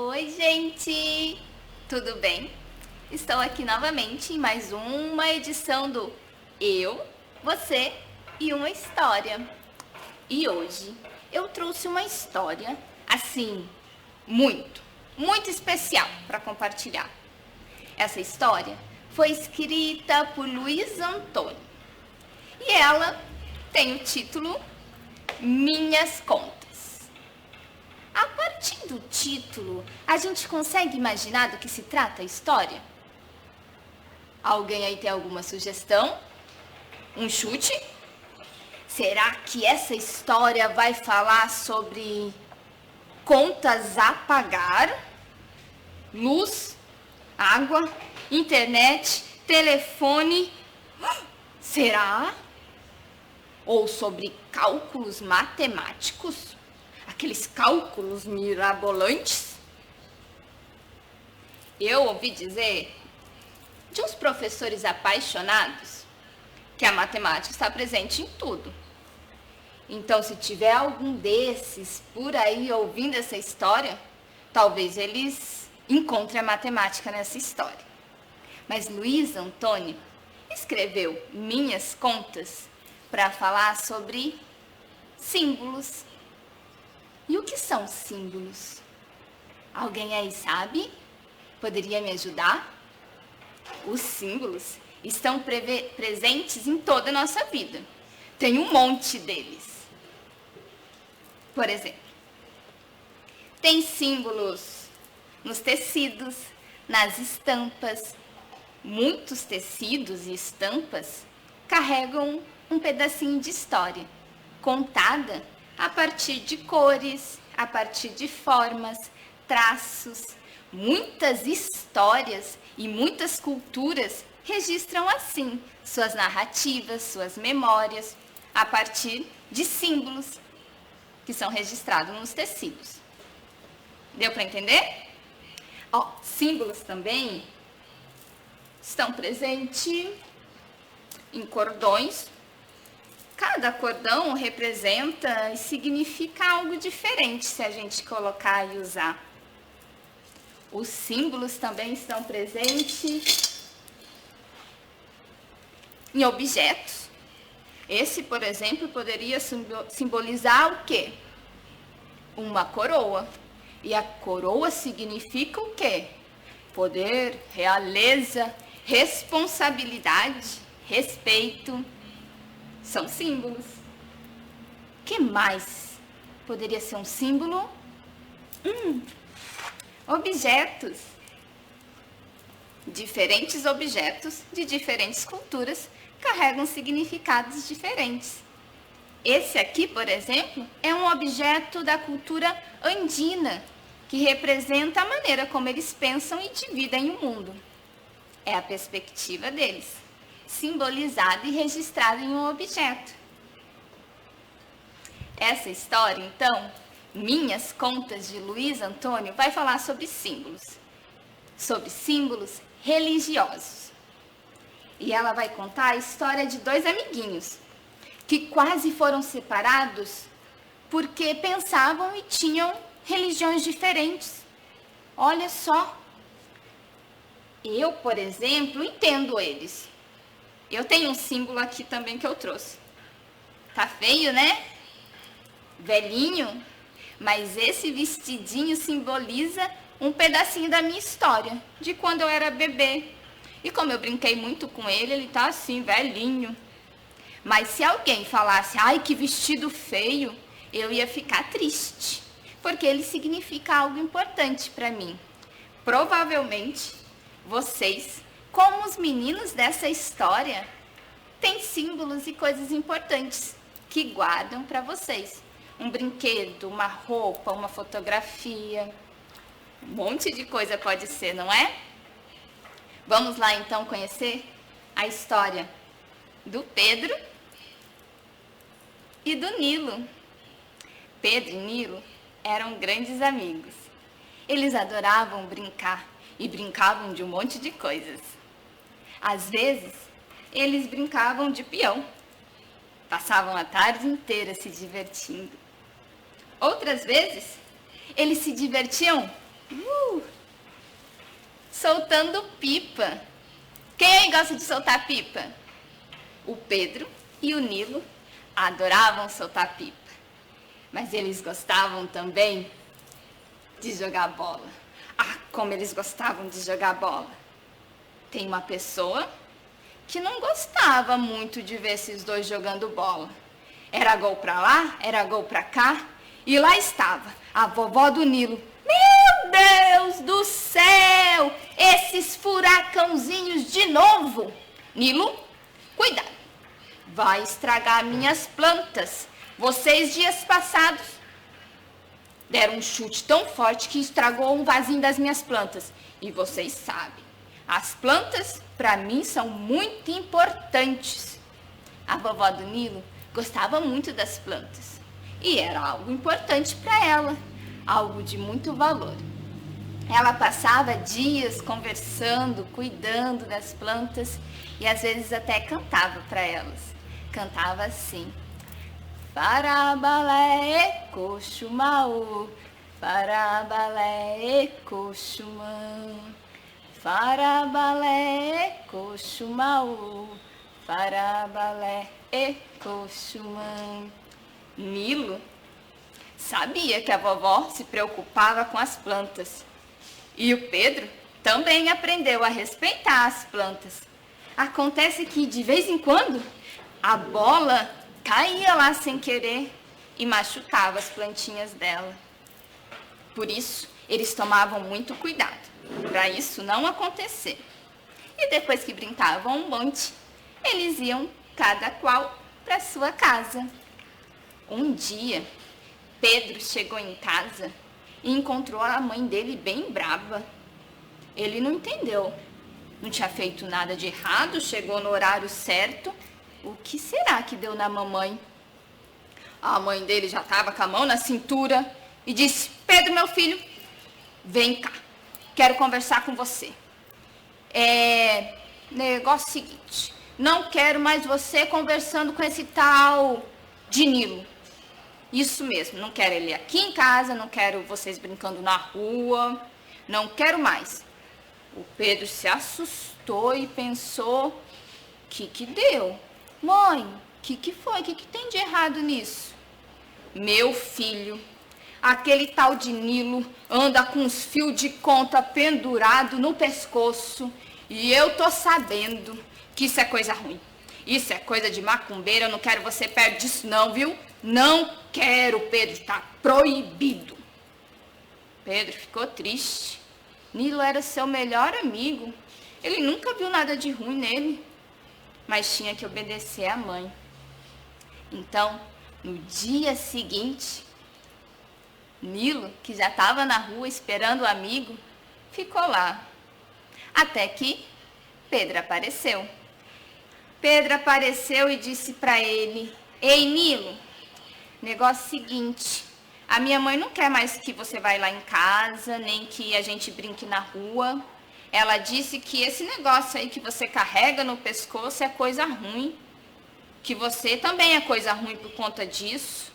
Oi, gente! Tudo bem? Estou aqui novamente em mais uma edição do Eu, Você e uma História. E hoje eu trouxe uma história, assim, muito especial para compartilhar. Essa história foi escrita por Luiz Antônio e ela tem o título Minhas Contas. A partir do título, a gente consegue imaginar do que se trata a história? Alguém aí tem alguma sugestão? Um chute? Será que essa história vai falar sobre contas a pagar? Luz, água, internet, telefone? Será? Ou sobre cálculos matemáticos? Aqueles cálculos mirabolantes? Eu ouvi dizer de uns professores apaixonados que a matemática está presente em tudo. Então, se tiver algum desses por aí ouvindo essa história, talvez eles encontrem a matemática nessa história. Mas Luiz Antônio escreveu Minhas Contas para falar sobre símbolos. E o que são símbolos? Alguém aí sabe? Poderia me ajudar? Os símbolos estão presentes em toda a nossa vida. Tem um monte deles. Por exemplo, tem símbolos nos tecidos, nas estampas. Muitos tecidos e estampas carregam um pedacinho de história, contada a partir de cores, a partir de formas, traços. Muitas histórias e muitas culturas registram assim suas narrativas, suas memórias, a partir de símbolos que são registrados nos tecidos. Deu para entender? Símbolos também estão presentes em cordões. Cada cordão representa e significa algo diferente se a gente colocar e usar. Os símbolos também estão presentes em objetos. Esse, por exemplo, poderia simbolizar o quê? Uma coroa. E a coroa significa o quê? Poder, realeza, responsabilidade, respeito. São símbolos. O que mais poderia ser um símbolo? Objetos. Diferentes objetos de diferentes culturas carregam significados diferentes. Esse aqui, por exemplo, é um objeto da cultura andina, que representa a maneira como eles pensam e dividem o mundo. É a perspectiva deles, simbolizada e registrada em um objeto. Essa história, então, Minhas Contas de Luiz Antônio, vai falar sobre símbolos religiosos. E ela vai contar a história de dois amiguinhos que quase foram separados porque pensavam e tinham religiões diferentes. Olha só, eu, por exemplo, entendo eles. Eu tenho um símbolo aqui também que eu trouxe. Tá feio, né? Velhinho. Mas esse vestidinho simboliza um pedacinho da minha história, de quando eu era bebê. E como eu brinquei muito com ele, ele tá assim, velhinho. Mas se alguém falasse, ai, que vestido feio, eu ia ficar triste, porque ele significa algo importante para mim. Provavelmente, vocês, como os meninos dessa história, têm símbolos e coisas importantes que guardam para vocês. Um brinquedo, uma roupa, uma fotografia, um monte de coisa pode ser, não é? Vamos lá então conhecer a história do Pedro e do Nilo. Pedro e Nilo eram grandes amigos. Eles adoravam brincar e brincavam de um monte de coisas. Às vezes, eles brincavam de peão. Passavam a tarde inteira se divertindo. Outras vezes, eles se divertiam Soltando pipa. Quem aí gosta de soltar pipa? O Pedro e o Nilo adoravam soltar pipa. Mas eles gostavam também de jogar bola. Ah, como eles gostavam de jogar bola. Tem uma pessoa que não gostava muito de ver esses dois jogando bola. Era gol pra lá, era gol pra cá, e lá estava a vovó do Nilo. Meu Deus do céu! Esses furacãozinhos de novo! Nilo, cuidado! Vai estragar minhas plantas. Vocês, dias passados, deram um chute tão forte que estragou um vasinho das minhas plantas. E vocês sabem, as plantas, para mim, são muito importantes. A vovó do Nilo gostava muito das plantas. E era algo importante para ela, algo de muito valor. Ela passava dias conversando, cuidando das plantas e às vezes até cantava para elas. Cantava assim: Parabalé, coxumaú, parabalé, coxumã, parabalé, coxumaú, parabalé, coxumã. Nilo sabia que a vovó se preocupava com as plantas. E o Pedro também aprendeu a respeitar as plantas. Acontece que, de vez em quando, a bola caía lá sem querer e machucava as plantinhas dela. Por isso, eles tomavam muito cuidado, para isso não acontecer. E depois que brincavam um monte, eles iam cada qual para sua casa. Um dia, Pedro chegou em casa e encontrou a mãe dele bem brava. Ele não entendeu. Não tinha feito nada de errado, chegou no horário certo. O que será que deu na mamãe? A mãe dele já estava com a mão na cintura e disse: Pedro, meu filho, vem cá, quero conversar com você. Negócio seguinte, não quero mais você conversando com esse tal de Nilo. Isso mesmo, não quero ele aqui em casa, não quero vocês brincando na rua, não quero mais. O Pedro se assustou e pensou: que deu? Mãe, que foi? Que tem de errado nisso? Meu filho, aquele tal de Nilo anda com uns fios de conta pendurado no pescoço e eu tô sabendo que isso é coisa ruim. Isso é coisa de macumbeira, eu não quero você perto disso não, viu? Não quero, Pedro, tá proibido. Pedro ficou triste. Nilo era seu melhor amigo. Ele nunca viu nada de ruim nele, mas tinha que obedecer à mãe. Então, no dia seguinte, Nilo, que já estava na rua esperando o amigo, ficou lá. Até que Pedro apareceu. Pedro apareceu e disse para ele: Ei, Nilo, negócio seguinte, a minha mãe não quer mais que você vá lá em casa, nem que a gente brinque na rua. Ela disse que esse negócio aí que você carrega no pescoço é coisa ruim, que você também é coisa ruim por conta disso.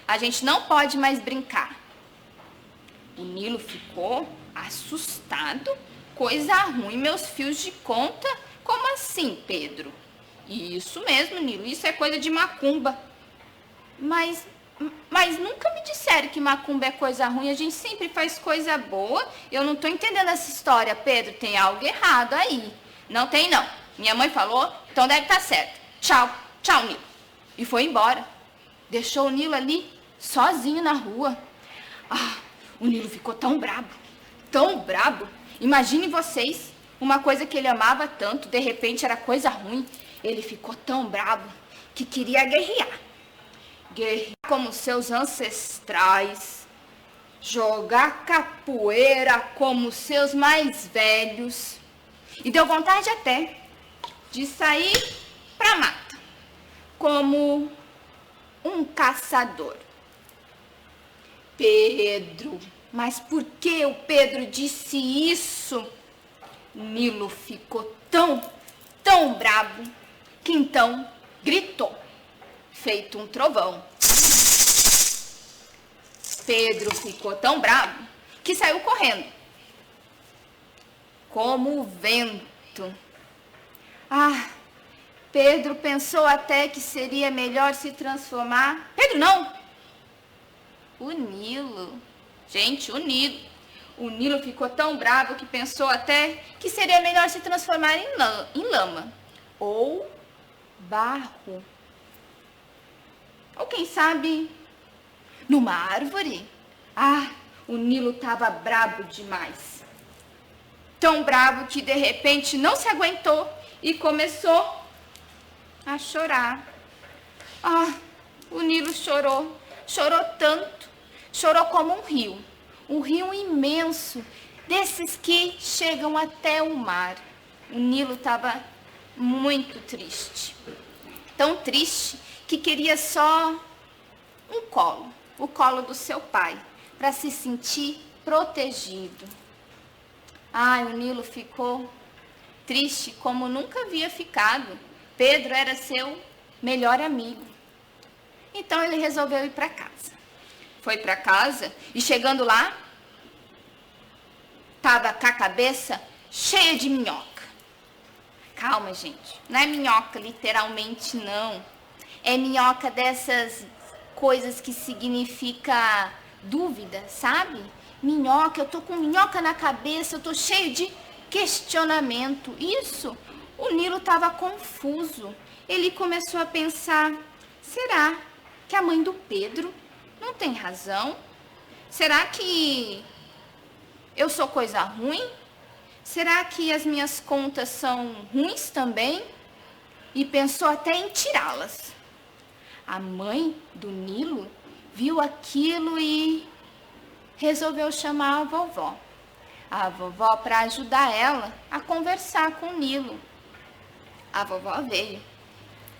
A gente não pode mais brincar. O Nilo ficou assustado. Coisa ruim, meus fios de conta? Como assim, Pedro? Isso mesmo, Nilo, isso é coisa de macumba. Mas nunca me disseram que macumba é coisa ruim, a gente sempre faz coisa boa. Eu não tô entendendo essa história, Pedro, tem algo errado aí. Não tem não, minha mãe falou, então deve estar certo. Tchau, tchau, Nilo. E foi embora, deixou o Nilo ali, sozinho na rua. Ah, o Nilo ficou tão brabo, tão brabo. Imagine vocês, uma coisa que ele amava tanto, de repente era coisa ruim. Ele ficou tão brabo que queria guerrear. Guerrear como seus ancestrais, jogar capoeira como seus mais velhos. E deu vontade até de sair pra mata, como um caçador. Pedro, mas por que o Pedro disse isso? Nilo ficou tão brabo, que então gritou, feito um trovão. Pedro ficou tão bravo que saiu correndo como o vento. Ah, Pedro pensou até que seria melhor se transformar... Pedro não! O Nilo. Gente, o Nilo. O Nilo ficou tão bravo que pensou até que seria melhor se transformar em lama. Ou barro. Ou quem sabe, numa árvore. Ah, o Nilo estava bravo demais. Tão bravo que de repente não se aguentou e começou a chorar. Ah, o Nilo chorou. Chorou tanto. Chorou como um rio imenso, desses que chegam até o mar. O Nilo estava muito triste. Tão triste que queria só um colo, o colo do seu pai, para se sentir protegido. Ai, o Nilo ficou triste como nunca havia ficado. Pedro era seu melhor amigo. Então ele resolveu ir para casa. Foi para casa e chegando lá, estava com a cabeça cheia de minhoca. Calma, gente, não é minhoca literalmente, não. É minhoca dessas coisas que significa dúvida, sabe? Minhoca, eu tô com minhoca na cabeça, eu tô cheio de questionamento. Isso, o Nilo estava confuso. Ele começou a pensar, será que a mãe do Pedro não tem razão? Será que eu sou coisa ruim? Será que as minhas contas são ruins também? E pensou até em tirá-las. A mãe do Nilo viu aquilo e resolveu chamar a vovó. A vovó para ajudar ela a conversar com o Nilo. A vovó veio,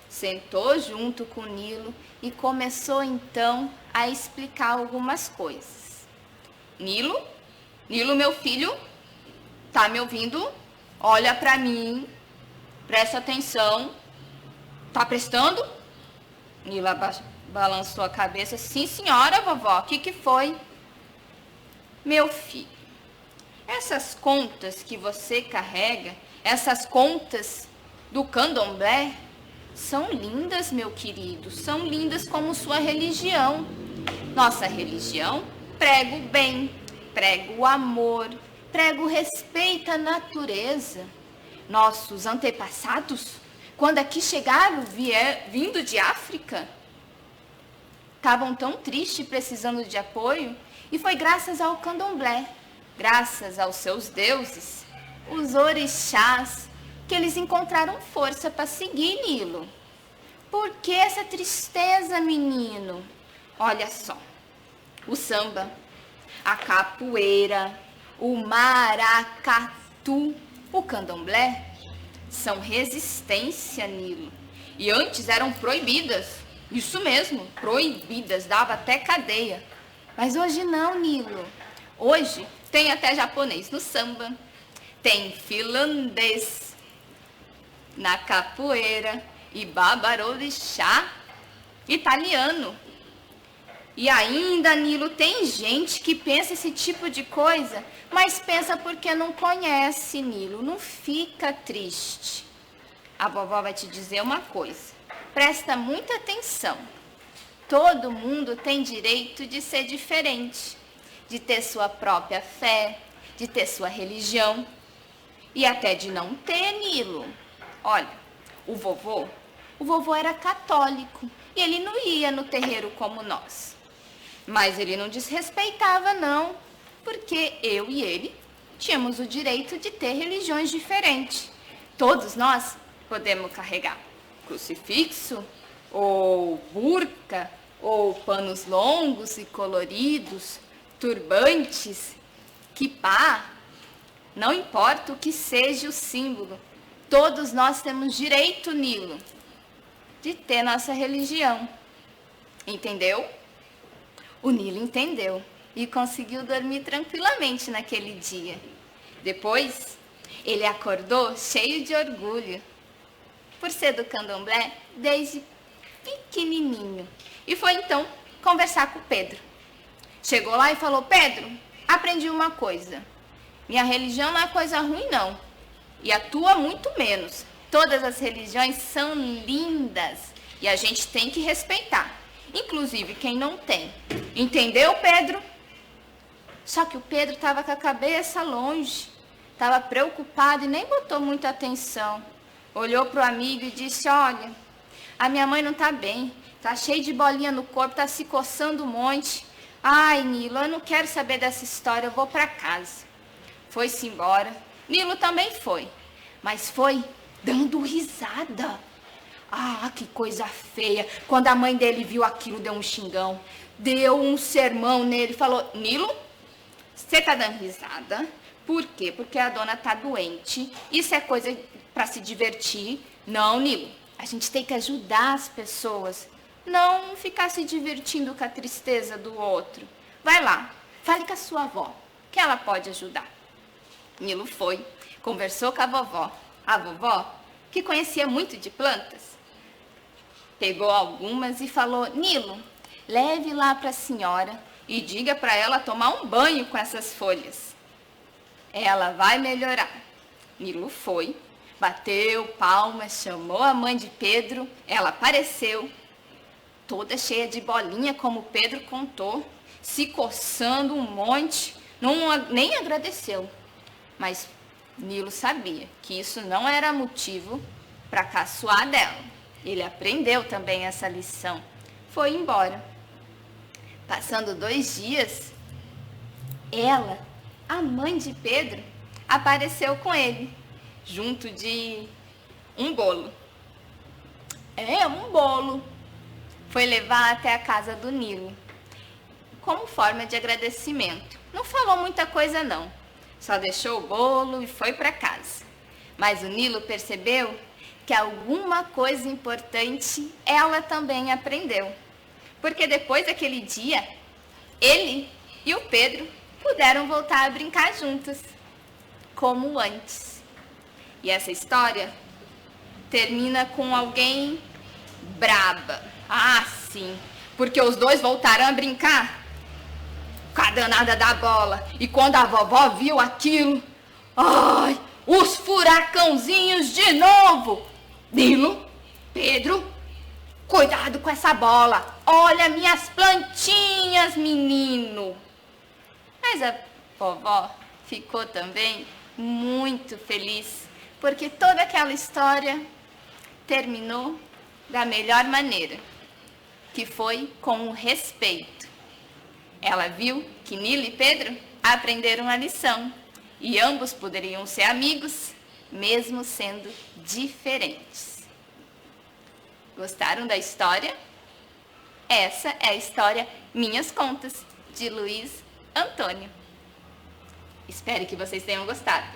sentou junto com o Nilo e começou então a explicar algumas coisas. Nilo, meu filho, tá me ouvindo? Olha para mim, presta atenção. Tá prestando? Nilo balançou a cabeça. Sim, senhora, vovó, o que foi? Meu filho, essas contas que você carrega, essas contas do candomblé, são lindas, meu querido, são lindas como sua religião. Nossa religião prega o bem, prega o amor, prega o respeito à natureza. Nossos antepassados, quando aqui chegaram, vindo de África, estavam tão tristes, precisando de apoio, e foi graças ao candomblé, graças aos seus deuses, os orixás, que eles encontraram força para seguir, Nilo. Por que essa tristeza, menino? Olha só, o samba, a capoeira, o maracatu, o candomblé, são resistência, Nilo. E antes eram proibidas, isso mesmo, proibidas, dava até cadeia. Mas hoje não, Nilo. Hoje tem até japonês no samba, tem finlandês na capoeira e babarorixá italiano. E ainda, Nilo, tem gente que pensa esse tipo de coisa, mas pensa porque não conhece, Nilo. Não fica triste. A vovó vai te dizer uma coisa. Presta muita atenção. Todo mundo tem direito de ser diferente, de ter sua própria fé, de ter sua religião e até de não ter, Nilo. Olha, o vovô era católico e ele não ia no terreiro como nós. Mas ele não desrespeitava, não, porque eu e ele tínhamos o direito de ter religiões diferentes. Todos nós podemos carregar crucifixo, ou burca, ou panos longos e coloridos, turbantes, quipá, não importa o que seja o símbolo. Todos nós temos direito, Nilo, de ter nossa religião. Entendeu? O Nilo entendeu e conseguiu dormir tranquilamente naquele dia. Depois, ele acordou cheio de orgulho, por ser do candomblé desde pequenininho. E foi então conversar com o Pedro. Chegou lá e falou: Pedro, aprendi uma coisa. Minha religião não é coisa ruim, não. E a tua, muito menos. Todas as religiões são lindas e a gente tem que respeitar. Inclusive quem não tem. Entendeu, Pedro? Só que o Pedro estava com a cabeça longe. Estava preocupado e nem botou muita atenção. Olhou para o amigo e disse, olha, a minha mãe não está bem. Está cheia de bolinha no corpo, está se coçando um monte. Ai, Nilo, eu não quero saber dessa história, eu vou para casa. Foi-se embora. Nilo também foi. Mas foi dando risada. Ah, que coisa feia. Quando a mãe dele viu aquilo, deu um xingão. Deu um sermão nele. Falou, Nilo, você tá dando risada? Por quê? Porque a dona tá doente. Isso é coisa para se divertir. Não, Nilo. A gente tem que ajudar as pessoas. Não ficar se divertindo com a tristeza do outro. Vai lá, fale com a sua avó, que ela pode ajudar. Nilo foi, conversou com a vovó. A vovó, que conhecia muito de plantas, pegou algumas e falou, Nilo, leve lá para a senhora e diga para ela tomar um banho com essas folhas. Ela vai melhorar. Nilo foi, bateu palmas, chamou a mãe de Pedro, ela apareceu, toda cheia de bolinha, como Pedro contou, se coçando um monte, nem agradeceu. Mas Nilo sabia que isso não era motivo para caçoar dela. Ele aprendeu também essa lição. Foi embora. Passando 2 dias, ela, a mãe de Pedro, apareceu com ele, junto de um bolo. Um bolo. Foi levar até a casa do Nilo, como forma de agradecimento. Não falou muita coisa, não. Só deixou o bolo e foi para casa. Mas o Nilo percebeu que alguma coisa importante ela também aprendeu. Porque depois daquele dia, ele e o Pedro puderam voltar a brincar juntos, como antes. E essa história termina com alguém braba. Ah, sim, porque os dois voltaram a brincar com a danada da bola. E quando a vovó viu aquilo, ai, os furacãozinhos de novo. Nilo, Pedro, cuidado com essa bola. Olha minhas plantinhas, menino. Mas a vovó ficou também muito feliz, porque toda aquela história terminou da melhor maneira, que foi com o respeito. Ela viu que Nilo e Pedro aprenderam a lição e ambos poderiam ser amigos, mesmo sendo diferentes. Gostaram da história? Essa é a história Minhas Contas, de Luiz Antônio. Espero que vocês tenham gostado.